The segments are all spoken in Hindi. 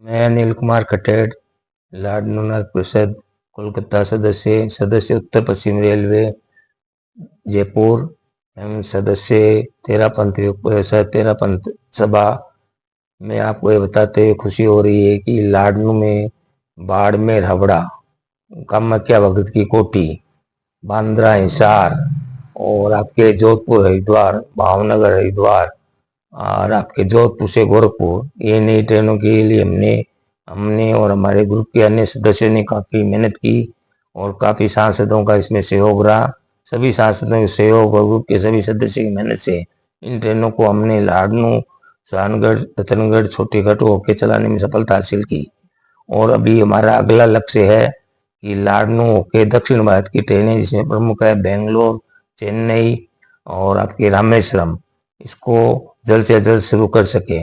मैं अनिल कुमार खट्टेड़, लाडनूनाथ परिषद, कोलकाता सदस्य, सदस्य उत्तर पश्चिम रेलवे, जयपुर एवं सदस्य तेरापंथ युग परिषद, तेरापंथ सभा में आपको ये बताते हुए खुशी हो रही है कि लाडनू में बाड़मेर, हावड़ा, कामाख्या भगत की कोठी, बांद्रा, हिसार और आपके जोधपुर, हरिद्वार, भावनगर, हरिद्वार और आपके जोधपुर से गोरखपुर, ये नई ट्रेनों के लिए हमने हमने और हमारे ग्रुप के अन्य सदस्यों ने काफ़ी मेहनत की और काफ़ी सांसदों का इसमें सहयोग रहा। सभी सांसदों के सहयोग और ग्रुप के सभी सदस्यों की मेहनत से इन ट्रेनों को हमने लाडनू, सोनगढ़, रतनगढ़, छोटी घाटू होकर चलाने में सफलता हासिल की। और अभी हमारा अगला लक्ष्य है कि लाडनू होके दक्षिण भारत की ट्रेनें, जिसमें प्रमुख है बेंगलोर, चेन्नई और आपके रामेश्वरम, इसको जल्द से जल्द शुरू कर सके।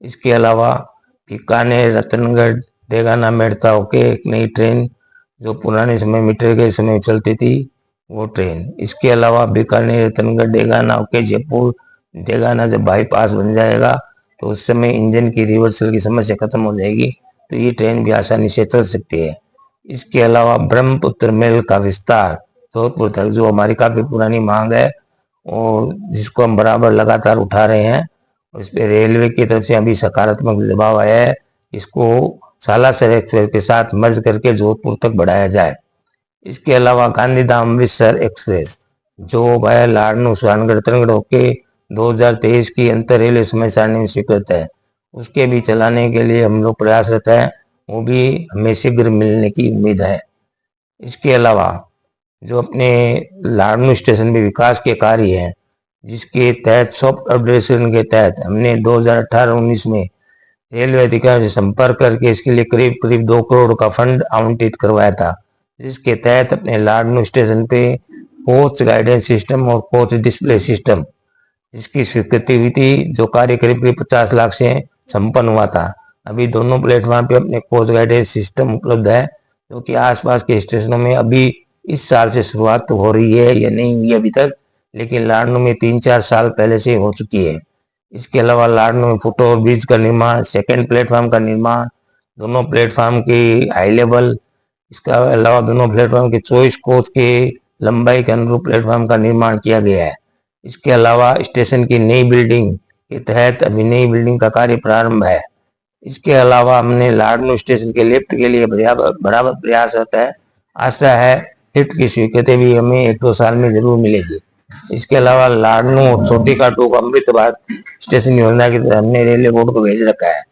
इसके अलावा बीकानेर, रतनगढ़, डेगाना, मेड़ता होके एक नई ट्रेन जो पुराने समय मीटर के समय चलती थी, वो ट्रेन। इसके अलावा बीकानेर, रतनगढ़, डेगाना होके जयपुर, डेगाना जब बाईपास बन जाएगा तो उस समय इंजन की रिवर्सल की समस्या खत्म हो जाएगी, तो ये ट्रेन भी आसानी से चल सकती है। इसके अलावा ब्रह्मपुत्र मेल का विस्तार जोधपुर तक, जो हमारी काफ़ी पुरानी मांग है और जिसको हम बराबर लगातार उठा रहे हैं, उस पर रेलवे की तरफ से अभी सकारात्मक जवाब आया है। इसको सालासर एक्सप्रेस के साथ मर्ज करके जोधपुर तक बढ़ाया जाए। इसके अलावा गांधीधाम अमृतसर एक्सप्रेस, जो वाया लाडनू, सोनगढ़, रतनगढ़ होके 2023 की अंतर रेलवे समय सारणी में स्वीकृत है, उसके भी चलाने के लिए हम लोग प्रयासरत हैं। वो भी हमें शीघ्र मिलने की उम्मीद है। इसके अलावा जो अपने लाडनू स्टेशन में विकास के कार्य हैं, जिसके तहत सॉफ्ट अपग्रेडेशन के तहत हमने 2018-19 में रेलवे अधिकारी से संपर्क करके इसके लिए करीब करीब 2 करोड़ का फंड आवंटित करवाया था, जिसके तहत अपने लाडनू स्टेशन पे कोच गाइडेंस सिस्टम और कोच डिस्प्ले सिस्टम, जिसकी स्वीकृति हुई थी, जो कार्य करीब करीब 50 लाख से संपन्न हुआ था। अभी दोनों प्लेटफॉर्म पे अपने कोच गाइडेंस सिस्टम उपलब्ध है, जो कि आसपास के स्टेशनों में अभी इस साल से शुरुआत तो हो रही है या नहीं हुई अभी तक, लेकिन लाडनू में 3-4 साल पहले से हो चुकी है। इसके अलावा लाडनू में फुट ओवर ब्रिज का निर्माण, सेकेंड प्लेटफॉर्म का निर्माण, दोनों प्लेटफॉर्म की हाई लेवल, इसका अलावा दोनों प्लेटफॉर्म के 24 कोच के लंबाई के अनुरूप प्लेटफॉर्म का निर्माण किया गया है। इसके अलावा स्टेशन की नई बिल्डिंग के तहत अभी नई बिल्डिंग का कार्य प्रारंभ है। इसके अलावा हमने लाडनू स्टेशन के लिफ्ट के लिए बराबर प्रयास होता है। आशा है लिफ्ट की स्वीकृति भी हमें 1-2 साल में जरूर मिलेगी। इसके अलावा लाडनू छोटी काटू को अमृत भारत स्टेशन योजना की तरह हमने रेलवे बोर्ड को भेज रखा है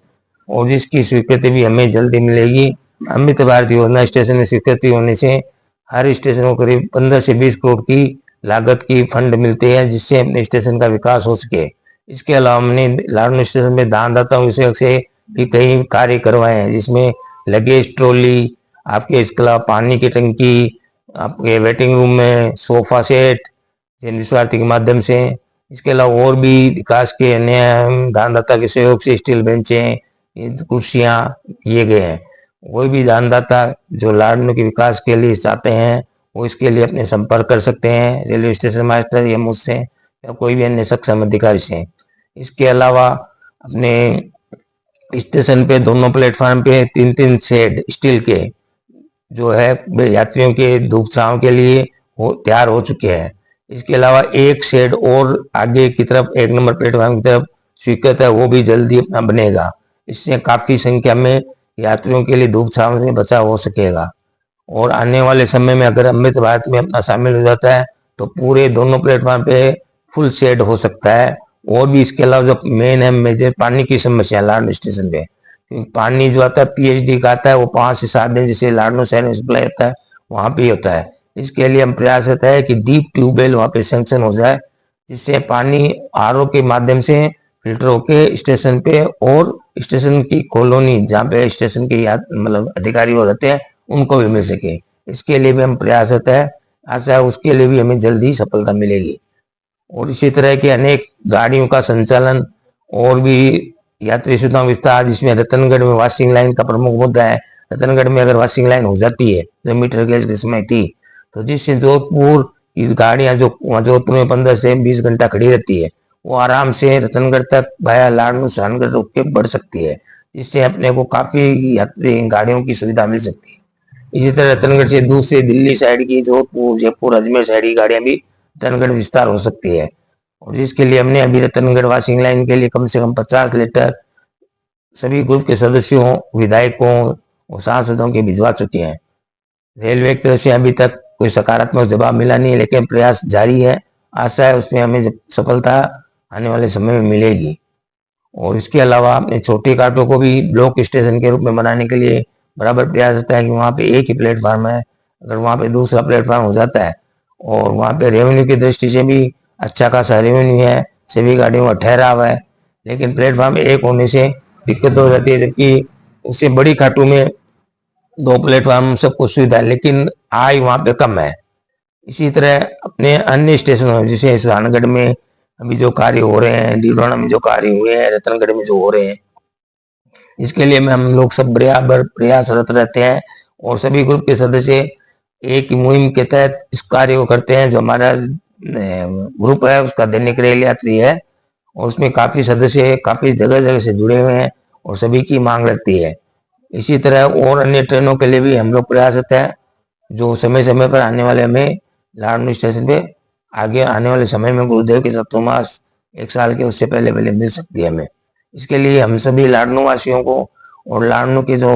और जिसकी स्वीकृति भी हमें जल्दी मिलेगी। अमृत भारत योजना स्टेशन में स्वीकृति होने से हर स्टेशन को करीब 15 से 20 करोड़ की लागत की फंड मिलते हैं, जिससे अपने स्टेशन का विकास हो सके। इसके अलावा हमने लाडनू स्टेशन में दानदाताओं से भी कई कार्य करवाए हैं, जिसमें लगेज ट्रॉली, आपके इसके अलावा पानी की टंकी, आपके वेटिंग रूम में सोफा सेट निस्वार्थी के माध्यम से। इसके अलावा और भी विकास के अन्य दानदाता के सहयोग से स्टील बेंचें, कुर्सियां किए गए हैं। कोई भी दानदाता जो लाडनू के विकास के लिए चाहते हैं, वो इसके लिए अपने संपर्क कर सकते हैं रेलवे स्टेशन मास्टर या मुझसे या कोई भी अन्य सक्षम अधिकारी से। इसके अलावा अपने स्टेशन पे दोनों प्लेटफॉर्म पे 3-3 शेड स्टील के जो है यात्रियों के धूप छांव के लिए तैयार हो चुके हैं। इसके अलावा एक शेड और आगे की तरफ 1 नंबर प्लेटफॉर्म की तरफ स्वीकृत है, वो भी जल्दी अपना बनेगा। इससे काफी संख्या में यात्रियों के लिए धूप छांव से बचाव हो सकेगा। और आने वाले समय में अगर अमृत भारत में अपना शामिल हो जाता है तो पूरे दोनों प्लेटफॉर्म पे फुल शेड हो सकता है। और भी इसके अलावा जो मेन है मेजर पानी की समस्या लाडनू स्टेशन पे, क्योंकि पानी जो आता है पीएचडी का आता है, वो 5 से 7 दिन जैसे लाडनू शहर में सप्लाई होता है वहां पे होता है। इसके लिए हम प्रयास रहता है कि डीप ट्यूबवेल वहां पे सेंक्शन हो जाए, जिससे पानी आरओ के माध्यम से फिल्टर होके स्टेशन पे और स्टेशन की कॉलोनी जहाँ पे स्टेशन के मतलब अधिकारी वो रहते हैं उनको भी मिल सके। इसके लिए भी हम प्रयासरत है। आशा है उसके लिए भी हमें जल्दी सफलता मिलेगी। और इसी तरह के अनेक गाड़ियों का संचालन और भी यात्री सुविधा विस्तार, जिसमें रतनगढ़ में वॉशिंग लाइन का प्रमुख मुद्दा है। रतनगढ़ में अगर वॉशिंग लाइन हो जाती है जो मीटर गेज के समय थी, तो जिससे जोधपुर की गाड़ियां जो जोधपुर में 15 से 20 घंटा खड़ी रहती है, वो आराम से रतनगढ़ तक वाया लाडनू सोनगढ़ रुक के बढ़ सकती है। जिससे अपने को काफी यात्री गाड़ियों की सुविधा मिल सकती है। इसी तरह रतनगढ़ से दूसरे दिल्ली साइड की, जोधपुर, जयपुर, अजमेर साइड की गाड़ियां भी रतनगढ़ विस्तार हो सकती है। और जिसके लिए हमने अभी रतनगढ़ वाशिंग लाइन के लिए कम से कम 50 लीटर सभी ग्रुप के सदस्यों, विधायकों और सांसदों के भिजवा चुके हैं। रेलवे की तरफ से अभी तक कोई सकारात्मक जवाब मिला नहीं है, लेकिन प्रयास जारी है। आशा है उसमें हमें सफलता आने वाले समय में मिलेगी। और इसके अलावा अपने छोटी घाटों को भी ब्लॉक स्टेशन के रूप में बनाने के लिए बराबर प्रयास रहता है कि वहाँ पे एक ही प्लेटफार्म है, अगर वहाँ पे दूसरा प्लेटफार्म हो जाता है और वहाँ पे रेवेन्यू की दृष्टि से भी अच्छा खासा रेवेन्यू है, सभी गाड़ियों का ठहराव है, लेकिन प्लेटफार्म एक होने से दिक्कत हो जाती है। जबकि उससे बड़ी खाटू में 2 प्लेटफार्म सबको सुविधा है, लेकिन आय वहाँ पे कम है। इसी तरह अपने अन्य स्टेशनों जैसे सुजानगढ़ में अभी जो कार्य हो रहे हैं, डीडवाना में जो कार्य हुए हैं, रतनगढ़ में जो हो रहे हैं, इसके लिए हम लोग सब बराबर प्रयासरत रहते हैं और सभी ग्रुप के सदस्य एक ही मुहिम के तहत इस कार्य को करते हैं। जो हमारा ग्रुप है उसका दैनिक रेल यात्री है और उसमें काफी सदस्य काफी जगह जगह से जुड़े हुए हैं और सभी की मांग रहती है। इसी तरह और अन्य ट्रेनों के लिए भी हम लोग प्रयासरत हैं, जो समय समय पर आने वाले हमें लाडनू स्टेशन पे आगे आने वाले समय में गुरुदेव के तत्वमास 1 साल के उससे पहले पहले मिल सकती है हमें। इसके लिए हम सभी लाडनू वासियों को और लाडनू के जो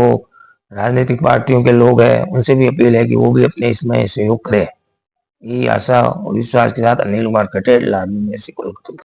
राजनीतिक पार्टियों के लोग हैं उनसे भी अपील है कि वो भी अपने इसमें सहयोग करें। यही आशा और विश्वास के साथ अनिल कुमार खटेड़, लाडनू में से कोलकाता।